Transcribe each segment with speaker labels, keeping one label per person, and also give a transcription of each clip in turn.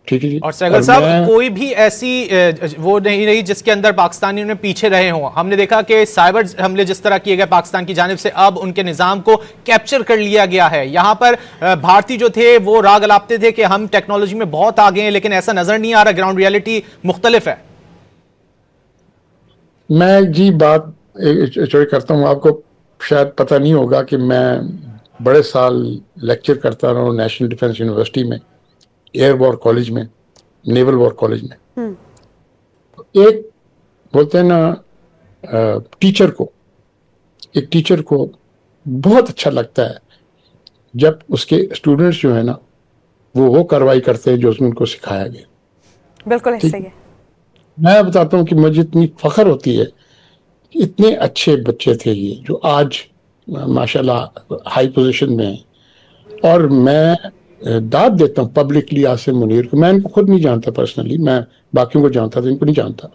Speaker 1: ठीक है जी।
Speaker 2: और सहगल साहब, कोई भी ऐसी वो नहीं रही जिसके अंदर पाकिस्तानियों ने पीछे रहे हों। हमने देखा कि साइबर हमले जिस तरह किए गए पाकिस्तान की जानिब से, अब उनके निजाम को कैप्चर कर लिया गया है। यहां पर भारतीय जो थे वो राग अलापते थे कि हम टेक्नोलॉजी में बहुत आगे हैं, लेकिन ऐसा नजर नहीं आ रहा, ग्राउंड रियलिटी मुख्तलिफ है। मैं
Speaker 1: जी बात करता हूं, आपको शायद पता नहीं होगा कि मैं बड़े साल लेक्चर करता रहा हूँ नेशनल डिफेंस यूनिवर्सिटी में, एयर वॉर कॉलेज में, नेवल वॉर कॉलेज में। एक बोलते हैं ना, एक टीचर को बहुत अच्छा लगता है जब उसके स्टूडेंट्स जो है ना वो कार्रवाई करते हैं जो उनको सिखाया गया।
Speaker 3: बिल्कुल ऐसे ही है।
Speaker 1: मैं बताता हूँ कि मुझे इतनी फख्र होती है, इतने अच्छे बच्चे थे ये जो आज माशाल्लाह हाई पोजीशन में है। और मैं दाद देता हूँ पब्लिकली आसिम मुनीर को। मैं इनको खुद नहीं जानता पर्सनली, मैं बाकियों को जानता था, इनको नहीं जानता,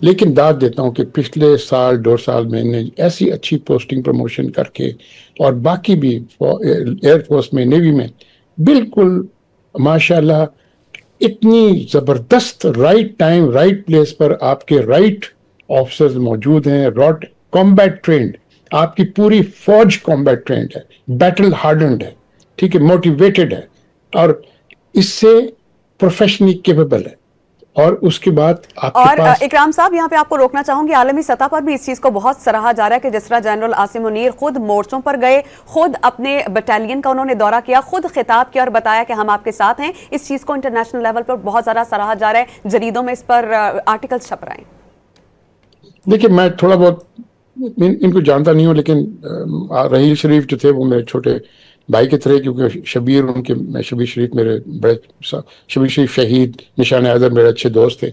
Speaker 1: लेकिन दाद देता हूँ कि पिछले साल 2 साल में इन्हें ऐसी अच्छी पोस्टिंग प्रमोशन करके, और बाकी भी एयरफोर्स में, नेवी में, बिल्कुल माशाल्लाह इतनी ज़बरदस्त राइट टाइम राइट प्लेस पर आपके राइट ऑफिसर्स मौजूद हैं, रॉट कॉम्बैट ट्रेंड, आपकी पूरी फौज कॉम्बैट ट्रेंड है, बैटल हार्डन्ड है, ठीक है, मोटिवेटेड है, और इससे प्रोफेशनली केपेबल है। और उसके बाद आपके पास
Speaker 3: इकराम साहब, यहाँ पे आपको रोकना चाहूंगी, आलमी सतह पर भी इस चीज को बहुत सराहा जा रहा है कि जिस तरह जनरल आसिम मुनीर खुद मोर्चों पर गए, खुद अपने बटालियन का उन्होंने दौरा किया, खुद खिताब किया और बताया कि हम आपके साथ हैं। इस चीज को इंटरनेशनल लेवल पर बहुत ज्यादा सराहा जा रहा है, जरीदों में इस पर आर्टिकल्स छप रहे हैं।
Speaker 1: देखिए, मैं थोड़ा बहुत इनको जानता नहीं हूँ, लेकिन रहील शरीफ जो थे वो मेरे छोटे भाई की तरह, क्योंकि शबीर शरीफ मेरे बड़े, शबीर शरीफ शहीद, निशान आज़म मेरे अच्छे दोस्त थे।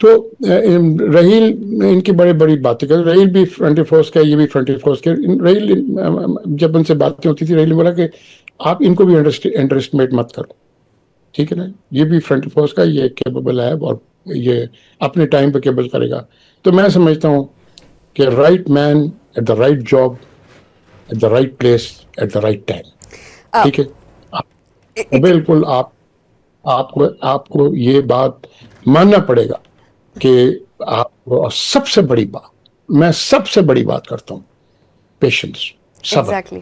Speaker 1: तो रहील इनकी बड़ी बातें कर, रहील भी फ्रंट फोर्स का, ये भी फ्रंट फोर्स के। रहील जब उनसे बातें होती थी, रहील ने बोला कि आप इनको भी अंडर एस्टिमेट मत करो, ठीक है ना, ये भी फ्रंट फोर्स का, ये केपेबल है और ये अपने टाइम पे केबल करेगा। तो मैं समझता हूँ कि right man at the right job at the right place at the right time, ठीक है। बिल्कुल आपको ये बात मानना पड़ेगा कि आप सबसे बड़ी बात, मैं सबसे बड़ी बात करता हूँ, पेशेंस, सब्र।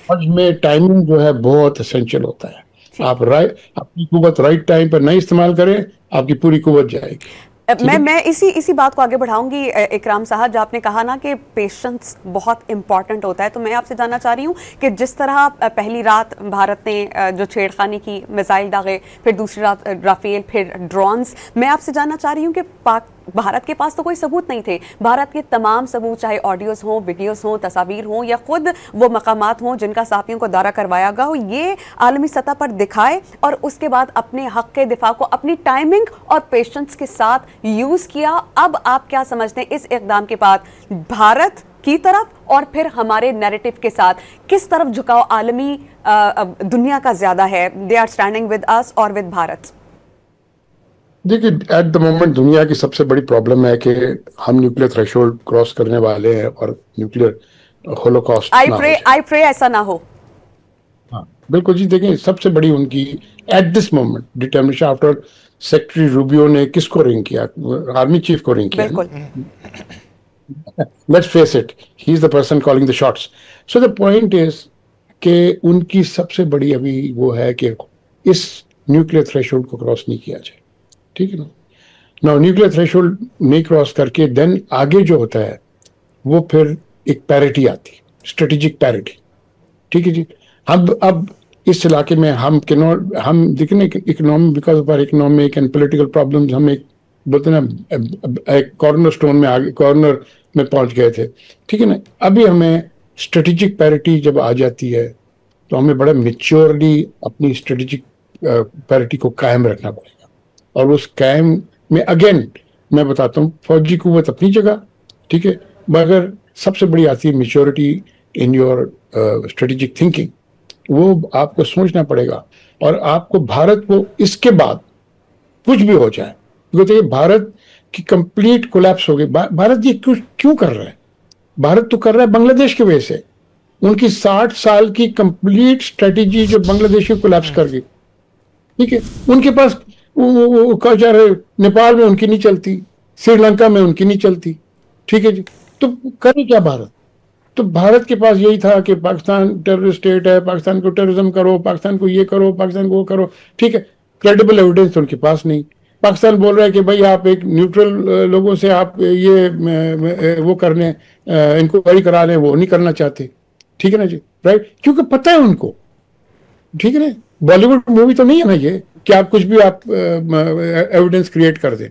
Speaker 1: और में टाइमिंग जो है बहुत एसेंशियल होता है। आप अपनी कुव्वत राइट टाइम पर नहीं इस्तेमाल करें, आपकी पूरी कुव्वत जाएगी।
Speaker 3: मैं इसी बात को आगे बढ़ाऊंगी। इकराम साहब, जो आपने कहा ना कि पेशेंस बहुत इंपॉर्टेंट होता है, तो मैं आपसे जानना चाह रही हूँ कि जिस तरह पहली रात भारत ने जो छेड़खानी की, मिसाइल दागे, फिर दूसरी रात राफेल, फिर ड्रोन्स, मैं आपसे जानना चाह रही हूँ कि भारत के पास तो कोई सबूत नहीं थे। भारत के तमाम सबूत, चाहे ऑडियोज हों, वीडियोस हों, तस्वीर हों, या खुद वो मकामात हों जिनका साथियों को दौरा करवाया गया हो, ये आलमी सतह पर दिखाए और उसके बाद अपने हक के दिफा को अपनी टाइमिंग और पेशेंस के साथ यूज किया। अब आप क्या समझते हैं इस इकदाम के बाद भारत की तरफ और फिर हमारे नैरेटिव के साथ किस तरफ झुकाव आलमी दुनिया का ज्यादा है? They are standing with us और विद भारत?
Speaker 1: देखिए, एट द मोमेंट दुनिया की सबसे बड़ी प्रॉब्लम है कि हम न्यूक्लियर थ्रेशोल्ड क्रॉस करने वाले हैं और न्यूक्लियर होलोकॉस्ट
Speaker 3: आई प्रे ऐसा ना हो।
Speaker 1: हाँ बिल्कुल जी। देखिए, सबसे बड़ी उनकी at this moment determination, after secretary Rubio ने किसको रिंग किया? आर्मी चीफ को रिंग किया। Let's face it, he is the person calling the shots. So the point is कि उनकी सबसे बड़ी अभी वो है कि इस न्यूक्लियर थ्रेशोल्ड को क्रॉस नहीं किया जाए, ठीक है ना। न्यूक्लियर थ्रेशोल्ड नहीं क्रॉस करके देन आगे जो होता है वो फिर एक पैरिटी आती, स्ट्रेटेजिक पैरिटी, ठीक है जी। अब इस इलाके में हम देखने economy, because of our economic and political problems, हम एक बोलते ना एक कॉर्नर स्टोन में आगे, कॉर्नर में पहुंच गए थे, ठीक है ना। अभी हमें स्ट्रेटेजिक पैरिटी जब आ जाती है तो हमें बड़ा मैच्योरली अपनी स्ट्रेटेजिक पैरिटी को कायम रखना पड़ेगा। और उस कायम में अगेन मैं बताता हूँ, फौजी कुव्वत अपनी जगह, ठीक है, मगर सबसे बड़ी आती है maturity in your strategic thinking. वो आपको सोचना पड़ेगा। और आपको भारत को इसके बाद कुछ भी हो जाए, क्योंकि भारत की कंप्लीट कोलैप्स हो गई। भारत ये क्यों कर रहा है? भारत तो कर रहा है बांग्लादेश की वजह से। उनकी 60 साल की कंप्लीट स्ट्रेटेजी जो बांग्लादेश को कोलैप्स कर गई, ठीक है, उनके पास वो कल्चर है, नेपाल में उनकी नहीं चलती, श्रीलंका में उनकी नहीं चलती, ठीक है जी। तो करे क्या भारत? तो भारत के पास यही था कि पाकिस्तान टेररिस्ट स्टेट है, पाकिस्तान को टेररिज्म करो, पाकिस्तान को ये करो, पाकिस्तान को वो करो, ठीक है। क्रेडिबल एविडेंस तो उनके पास नहीं। पाकिस्तान बोल रहा है कि भाई आप एक न्यूट्रल लोगों से आप ये वो करने इंक्वायरी करा लें, वो नहीं करना चाहते, ठीक है ना जी, राइट, क्योंकि पता है उनको, ठीक है ना। बॉलीवुड मूवी तो नहीं है ना ये कि आप कुछ भी आप एविडेंस क्रिएट कर दें।